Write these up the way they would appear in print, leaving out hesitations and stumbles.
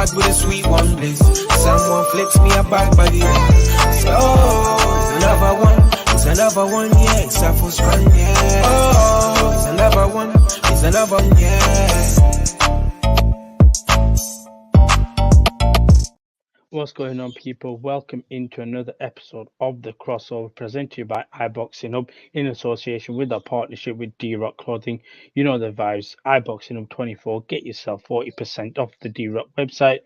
heart with a sweet one bliss. Someone flicks me a back body. Say, oh, it's another one. It's another one, yeah. It's a full run, yeah. Oh, it's another one. It's another one, yeah. What's going on, people? Welcome into another episode of The Crossover, presented to you by iBoxingHub in association with our partnership with D-Rock Clothing. You know the vibes. iBoxingHub 24. Get yourself 40% off the D-Rock website.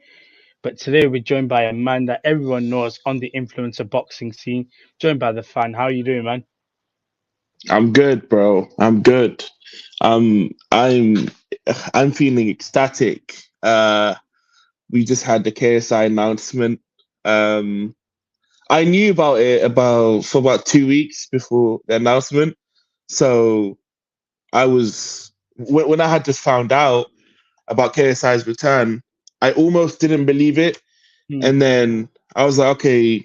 But today we're joined by a man that everyone knows on the influencer boxing scene, joined by the fan. How are you doing, man? I'm good, bro. I'm good. I'm feeling ecstatic. We just had the KSI announcement. I knew about it for about 2 weeks before the announcement. So I was when I had just found out about KSI's return, I almost didn't believe it. And then I was like, okay,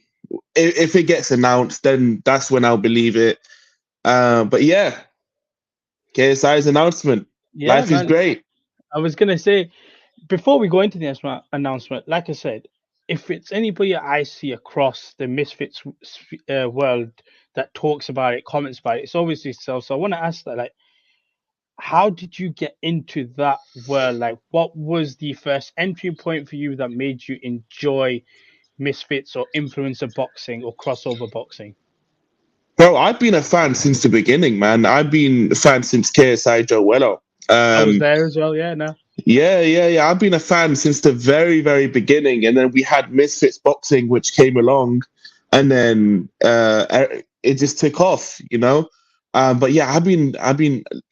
if it gets announced, then that's when I'll believe it. But yeah, KSI's announcement. Yeah, Life is great. I was going to say, before we go into the announcement, like I said, if it's anybody I see across the Misfits world that talks about it, comments about it, it's always yourself. So I want to ask that, like, how did you get into that world? Like, what was the first entry point for you that made you enjoy Misfits or influencer boxing or crossover boxing? Bro, I've been a fan since the beginning, man. I've been a fan since KSI Joe Weller. I was there as well, yeah, no. Yeah. I've been a fan since the very, very beginning. And then we had Misfits Boxing, which came along. And then it just took off, you know? But yeah,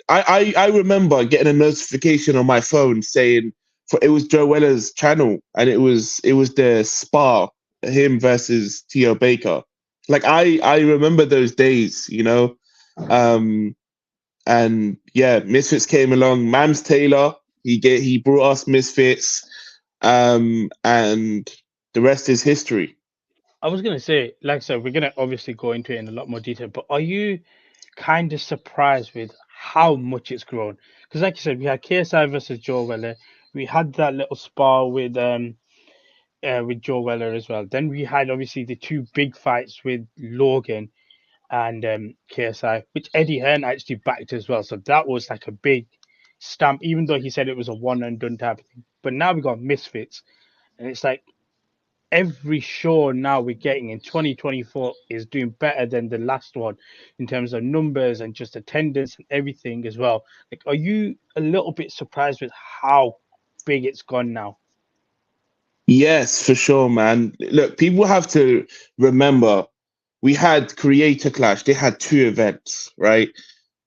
I remember getting a notification on my phone saying it was Joe Weller's channel. And it was the spar, him versus T.O. Baker. Like, I remember those days, you know? And yeah, Misfits came along. MAMS Taylor, he brought us Misfits, and the rest is history. I was going to say, like I said, we're going to obviously go into it in a lot more detail, but are you kind of surprised with how much it's grown? Because like you said, we had KSI versus Joe Weller. We had that little spar with Joe Weller as well. Then we had obviously the two big fights with Logan and KSI, which Eddie Hearn actually backed as well. So that was like a big stamp, even though he said it was a one and done type of thing. But now we got Misfits, and it's like every show now we're getting in 2024 is doing better than the last one in terms of numbers and just attendance and everything as well. Like, are you a little bit surprised with how big it's gone now? Yes, for sure, man. Look, people have to remember, we had Creator Clash. They had 2 events, right?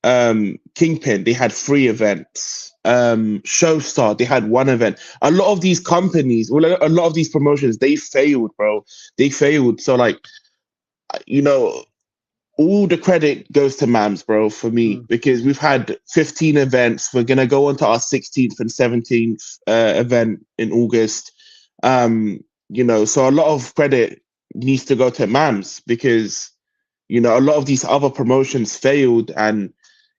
Kingpin, they had 3 events. Showstar, they had 1 event. A lot of these companies, a lot of these promotions, they failed, bro. They failed. So, like, you know, all the credit goes to MAMS, bro, for me, because we've had 15 events. We're going to go on to our 16th and 17th event in August. You know, so a lot of credit needs to go to MAMS because, you know, a lot of these other promotions failed. And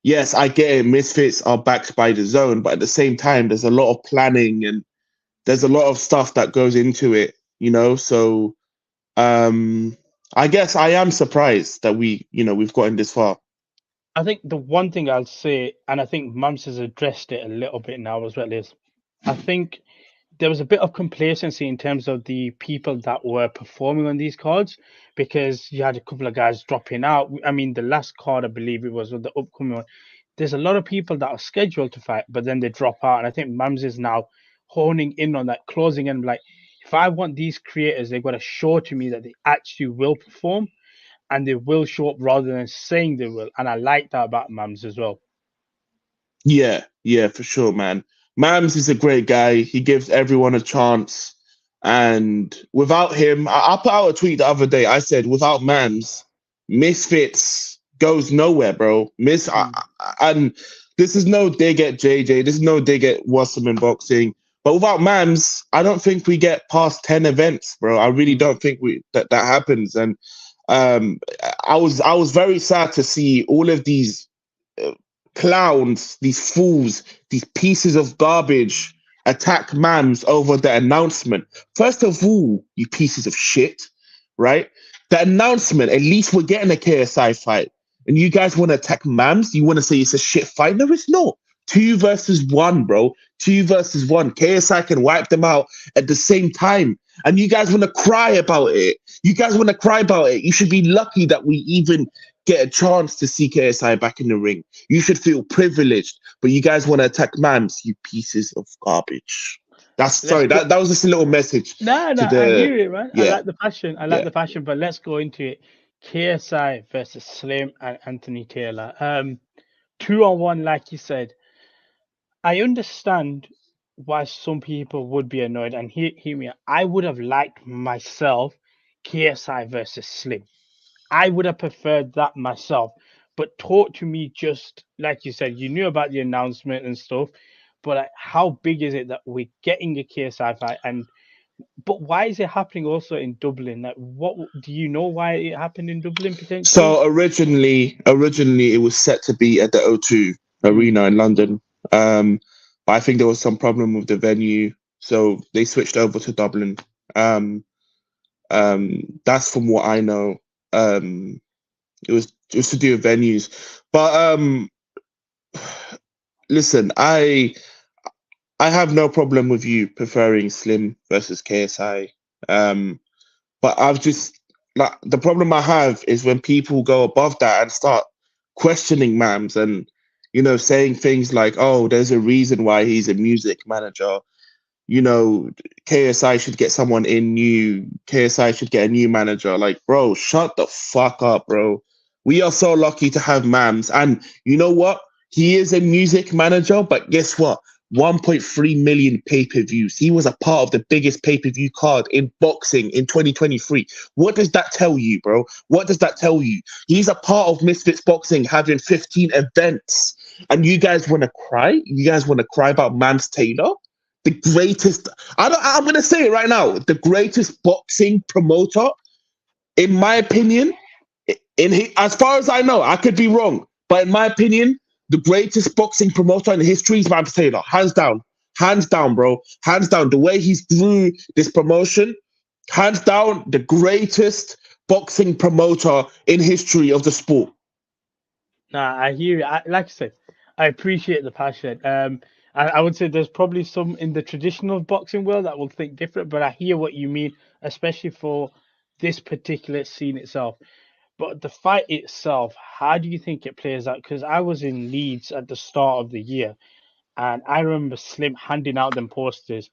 yes, I get it, Misfits are backed by the Zone, but at the same time, there's a lot of planning and there's a lot of stuff that goes into it, you know? So I guess I am surprised that we've gotten this far. I think the one thing I'll say, and I think MAMS has addressed it a little bit now as well, is I think there was a bit of complacency in terms of the people that were performing on these cards, because you had a couple of guys dropping out. I mean, the last card, I believe it was, with the upcoming one, there's a lot of people that are scheduled to fight, but then they drop out. And I think MAMS is now honing in on that, closing in, like, if I want these creators, they've got to show to me that they actually will perform and they will show up rather than saying they will. And I like that about MAMS as well. Yeah, for sure, man. MAMS is a great guy. He gives everyone a chance. And without him, I put out a tweet the other day. I said, without MAMS, Misfits goes nowhere, bro. And this is no dig at JJ. This is no dig at Wasserman Boxing. But without MAMS, I don't think we get past 10 events, bro. I really don't think that happens. And I was very sad to see all of these clowns, these fools, these pieces of garbage attack MAMS over the announcement. First of all, you pieces of shit, right? The announcement, at least we're getting a KSI fight. And you guys want to attack MAMS? You want to say it's a shit fight? No, it's not. 2 versus 1, bro. 2 versus 1. KSI can wipe them out at the same time. And you guys want to cry about it. You guys want to cry about it. You should be lucky that we even get a chance to see KSI back in the ring. You should feel privileged. But you guys want to attack MAMS, you pieces of garbage. That was just a little message. No, I hear it, man. Yeah. I like the passion. The passion, but let's go into it. KSI versus Slim and Anthony Taylor. 2-on-1, like you said. I understand why some people would be annoyed, and hear me. I would have liked myself KSI versus Slim. I would have preferred that myself. But talk to me, just like you said, you knew about the announcement and stuff, but how big is it that we're getting a KSI fight? But why is it happening also in Dublin? Like, what do you know why it happened in Dublin potentially? So originally it was set to be at the O2 Arena in London. But I think there was some problem with the venue, so they switched over to Dublin. That's from what I know. It was just to do with venues. But listen, I have no problem with you preferring Slim versus KSI. But I've just the problem I have is when people go above that and start questioning MAMS and saying things like, "Oh, there's a reason why he's a music manager." KSI should get someone in new. KSI should get a new manager. Like, bro, shut the fuck up, bro. We are so lucky to have MAMS. And you know what? He is a music manager, but guess what? 1.3 million pay-per-views. He was a part of the biggest pay-per-view card in boxing in 2023. What does that tell you, bro? What does that tell you? He's a part of Misfits Boxing having 15 events. And you guys want to cry? You guys want to cry about MAMS Taylor? The greatest, I'm going to say it right now, the greatest boxing promoter, in my opinion, as far as I know, I could be wrong, but in my opinion, the greatest boxing promoter in history is MAMS Taylor. Hands down, bro. Hands down. The way he's grew this promotion, hands down, the greatest boxing promoter in history of the sport. Nah, I hear you. Like I said, I appreciate the passion. I would say there's probably some in the traditional boxing world that will think different, but I hear what you mean, especially for this particular scene itself. But the fight itself, how do you think it plays out? Because I was in Leeds at the start of the year, and I remember Slim handing out them posters.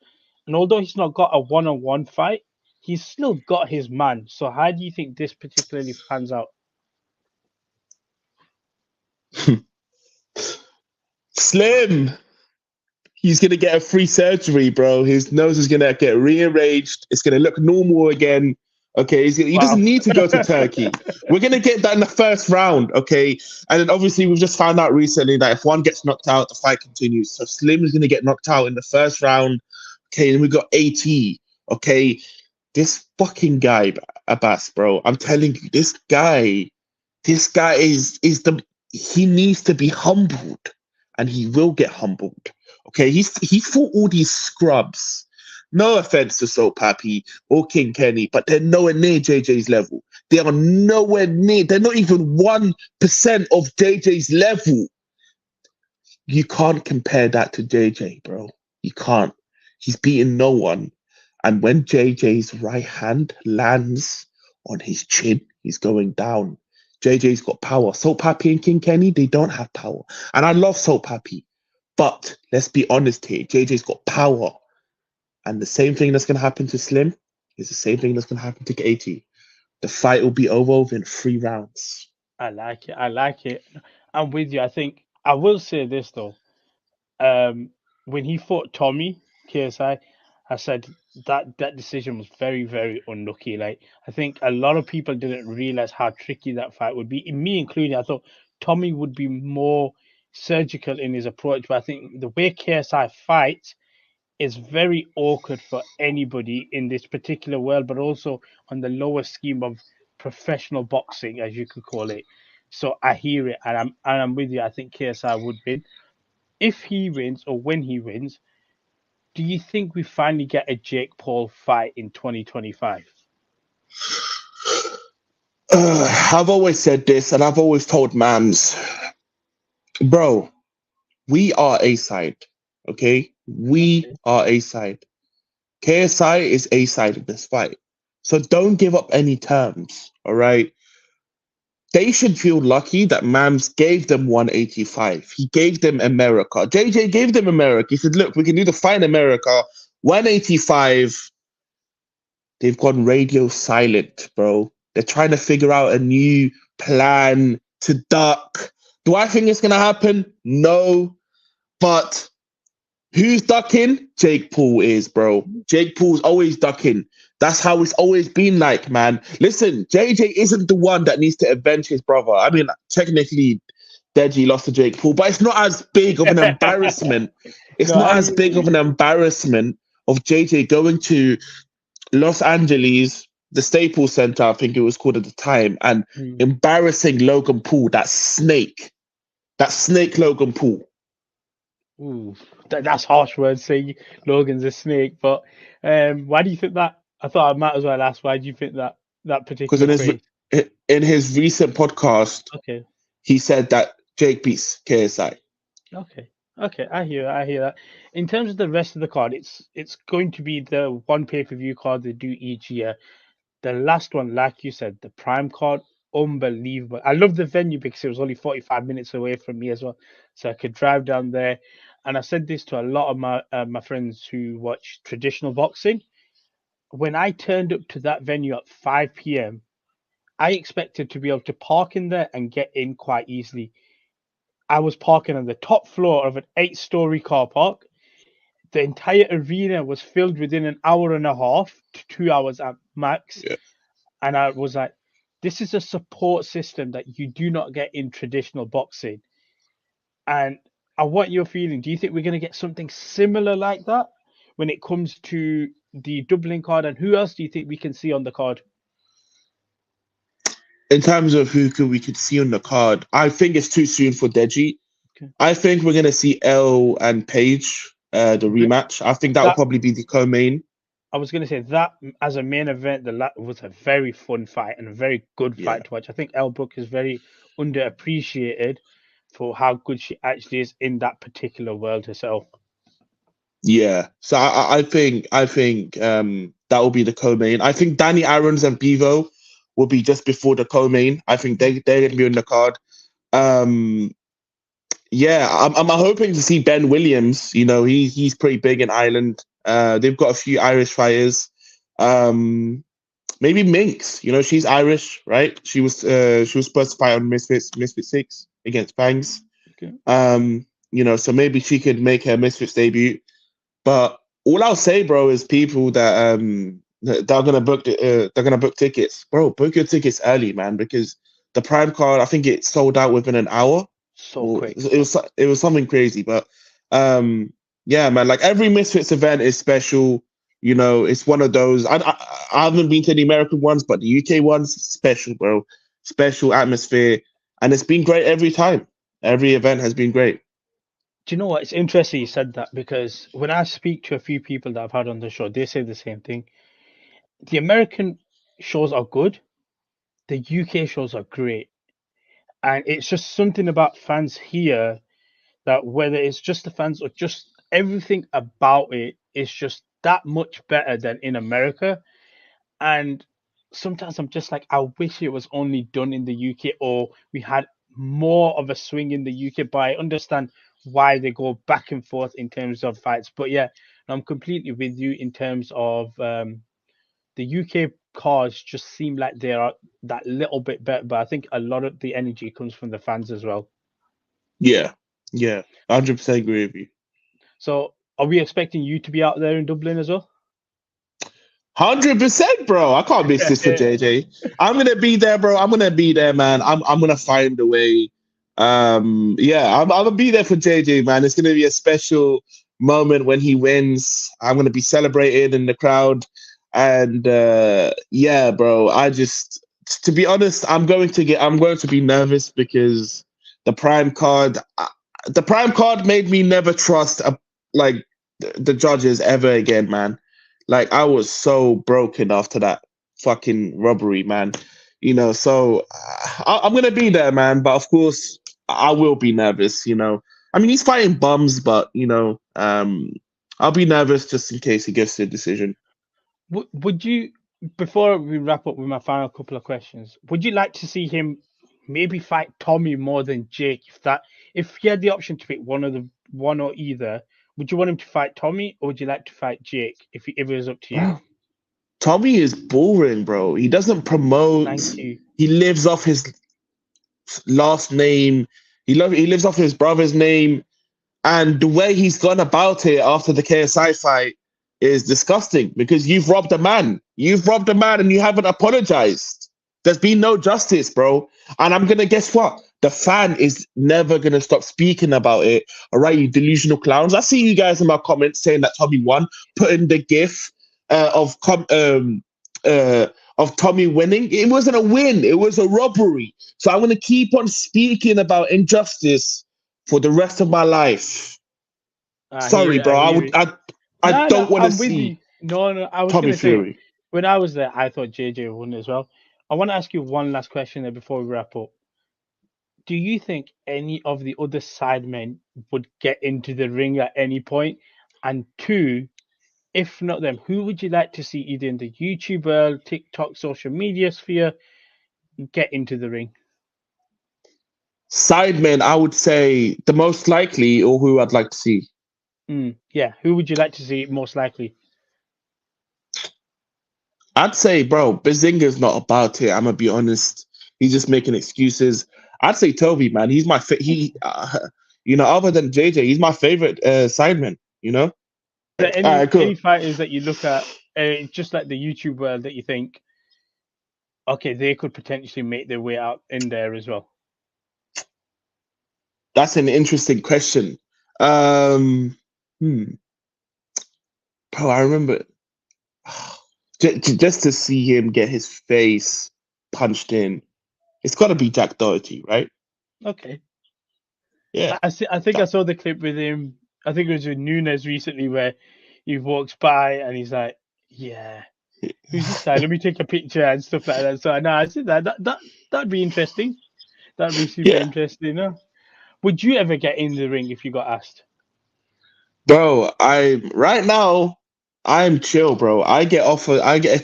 And although he's not got a one-on-one fight, he's still got his man. So how do you think this particularly pans out? Slim, he's going to get a free surgery, bro. His nose is going to get rearranged. It's going to look normal again. Okay, he doesn't need to go to Turkey. We're going to get that in the first round, okay? And then obviously we've just found out recently that if one gets knocked out, the fight continues. So Slim is going to get knocked out in the first round. Okay, and we got AT, okay? This fucking guy, Abbas, bro, I'm telling you, this guy is he needs to be humbled, and he will get humbled. Okay, he fought all these scrubs. No offense to Soul Pappy or King Kenny, but they're nowhere near JJ's level. They are nowhere near. They're not even 1% of JJ's level. You can't compare that to JJ, bro. You can't. He's beaten no one. And when JJ's right hand lands on his chin, he's going down. JJ's got power. Soul Pappy and King Kenny, they don't have power. And I love Soul Pappy. But let's be honest here. JJ's got power. And the same thing that's going to happen to Slim is the same thing that's going to happen to Katie. The fight will be over within 3 rounds. I like it. I'm with you. I think I will say this though. When he fought Tommy, KSI, I said that decision was very, very unlucky. Like, I think a lot of people didn't realize how tricky that fight would be. Me included, I thought Tommy would be more surgical in his approach. But I think the way KSI fights is very awkward for anybody in this particular world, but also on the lower scheme of professional boxing, as you could call it. So I hear it, and I'm with you. I think KSI would win. If he wins, or when he wins, do you think we finally get a Jake Paul fight in 2025? I've always said this, and I've always told MAMS, bro, we are A side, okay? We are A side. KSI is A side in this fight. So don't give up any terms, all right? They should feel lucky that MAMS gave them 185. He gave them America. JJ gave them America. He said, look, we can do the fight in America. 185. They've gone radio silent, bro. They're trying to figure out a new plan to duck. Do I think it's going to happen? No. But who's ducking? Jake Paul is, bro. Jake Paul's always ducking. That's how it's always been like, man. Listen, JJ isn't the one that needs to avenge his brother. I mean, technically, Deji lost to Jake Paul, but it's not as big of an embarrassment. It's not as big of an embarrassment of JJ going to Los Angeles, the Staples Center, I think it was called at the time, and embarrassing Logan Paul, that snake Logan Paul. Ooh, that's harsh words saying Logan's a snake, but why do you think that? I thought I might as well ask, why do you think that particular Because in his recent podcast, he said that Jake beats KSI. Okay, I hear that. In terms of the rest of the card, it's going to be the one pay-per-view card they do each year. The last one, like you said, the Prime card, unbelievable. I love the venue because it was only 45 minutes away from me as well, so I could drive down there. And I said this to a lot of my friends who watch traditional boxing. When I turned up to that venue at 5 p.m., I expected to be able to park in there and get in quite easily. I was parking on the top floor of an 8-story car park. The entire arena was filled within an hour and a half to 2 hours at max. Yeah. And I was like, this is a support system that you do not get in traditional boxing. And I want your feeling. Do you think we're going to get something similar like that when it comes to the Dublin card? And who else do you think we can see on the card? In terms of who we could see on the card, I think it's too soon for Deji. Okay. I think we're going to see L and Paige, the rematch. I think that will probably be the co-main. I was going to say that as a main event, that was a very fun fight and a very good fight to watch. I think Elle Brooke is very underappreciated for how good she actually is in that particular world herself. Yeah, so I think that will be the co-main. I think Danny Aarons and Bevo will be just before the co-main. I think they're going to be on the card. Yeah, I'm hoping to see Ben Williams. You know, he's pretty big in Ireland. They've got a few Irish fighters. Maybe Minx. You know, she's Irish, right? She was supposed to fight on Misfit 6 against Bangs. Okay. You know, so maybe she could make her Misfits debut. But all I'll say, bro, is people that they're gonna book tickets, bro. Book your tickets early, man, because the Prime card, I think it sold out within an hour. So quick. It was something crazy, but yeah, man. Like every Misfits event is special. You know, it's one of those. I haven't been to the American ones, but the UK ones special, bro. Special atmosphere, and it's been great every time. Every event has been great. Do you know what? It's interesting you said that, because when I speak to a few people that I've had on the show, they say the same thing. The American shows are good. The UK shows are great. And it's just something about fans here that whether it's just the fans or just everything about it is just that much better than in America. And sometimes I'm just like, I wish it was only done in the UK or we had more of a swing in the UK, but I understand why they go back and forth in terms of fights. But yeah, I'm completely with you in terms of the UK cards just seem like they are that little bit better, but I think a lot of the energy comes from the fans as well. Yeah, 100% agree with you. So are we expecting you to be out there in Dublin as well? 100%, bro. I can't miss this for JJ. I'm gonna be there, bro. I'm gonna be there, man. I'm gonna find a way. Yeah, I'm gonna be there for JJ, man. It's gonna be a special moment when he wins. I'm gonna be celebrating in the crowd, and yeah, bro. To be honest, I'm going to be nervous because the Prime card made me never trust the judges ever again, man. Like I was so broken after that fucking robbery, man. So I'm gonna be there, man. But of course, I will be nervous. I mean, he's fighting bums, but I'll be nervous just in case he gets the decision. Would you, before we wrap up with my final couple of questions, would you like to see him maybe fight Tommy more than Jake? If he had the option to pick one or either, would you want him to fight Tommy or would you like to fight Jake if it was up to you? Tommy is boring, bro. He doesn't promote. Thank you. He lives off his last name. He lives off his brother's name. And the way he's gone about it after the KSI fight is disgusting because you've robbed a man. You've robbed a man and you haven't apologized. There's been no justice, bro. And I'm going to guess what? The fan is never going to stop speaking about it. All right, you delusional clowns. I see you guys in my comments saying that Tommy won, putting the gif of Tommy winning. It wasn't a win. It was a robbery. So I'm going to keep on speaking about injustice for the rest of my life. Sorry, bro. I don't want to see. No, I was Tommy going to Fury. say, when I was there, I thought JJ won as well. I want to ask you one last question there before we wrap up. Do you think any of the other sidemen would get into the ring at any point? And two, if not them, who would you like to see either in the YouTube world, TikTok, social media sphere get into the ring? Sidemen, I would say the most likely, or who I'd like to see. Yeah, who would you like to see most likely? I'd say, bro, Bazinga's not about it. I'm gonna be honest. He's just making excuses. I'd say Toby, man. He's my other than JJ, he's my favorite sideman. Are there any fighters that you look at, just like the YouTube world, that you think, okay, they could potentially make their way out in there as well? That's an interesting question. Bro, I remember just to see him get his face punched in. It's got to be Jack Doherty, right? Okay. Yeah. I think I saw the clip with him. I think it was with Nunes recently where he walks by and he's like, yeah, who's this guy? Let me take a picture and stuff like that. So I said that'd be interesting. That'd be super interesting. No? Would you ever get in the ring if you got asked? Bro, right now I'm chill, bro. If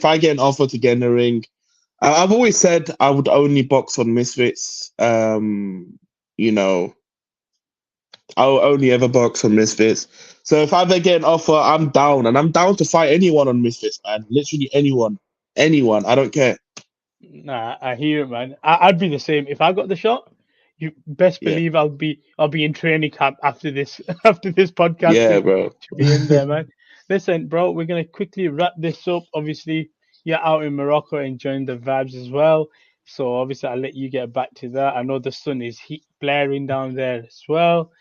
I get an offer to get in the ring, I've always said I would only box on Misfits. I'll only ever box on Misfits. So if I ever get an offer, I'm down, and I'm down to fight anyone on Misfits, man. Literally anyone. I don't care. Nah, I hear it, man. I'd be the same if I got the shot. You best believe I'll be in training camp after this podcast. Yeah, bro. To be in there, man. Listen, bro, we're gonna quickly wrap this up. Obviously, you're out in Morocco enjoying the vibes as well. So obviously, I'll let you get back to that. I know the sun is blaring down there as well.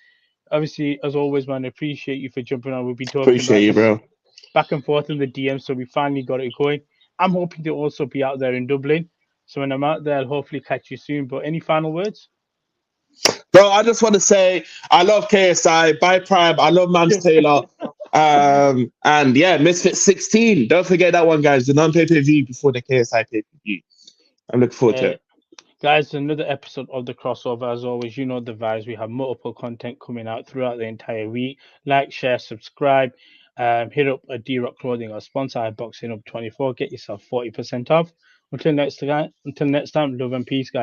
Obviously, as always, man, I appreciate you for jumping on. We'll be talking appreciate you, bro. Back and forth in the DM, so we finally got it going. I'm hoping to also be out there in Dublin. So when I'm out there, I'll hopefully catch you soon. But any final words? Bro, I just want to say I love KSI, Buy Prime, I love MAMS Taylor. And yeah, Misfit 16. Don't forget that one, guys. The non-pay-per-view before the KSI pay-per-view. I'm looking forward to it. Guys, another episode of the crossover. As always, you know the vibes. We have multiple content coming out throughout the entire week. Like, share, subscribe. Hit up a D-Rock Clothing or sponsor iBoxingHub 24. Get yourself 40% off. Until next time, love and peace, guys.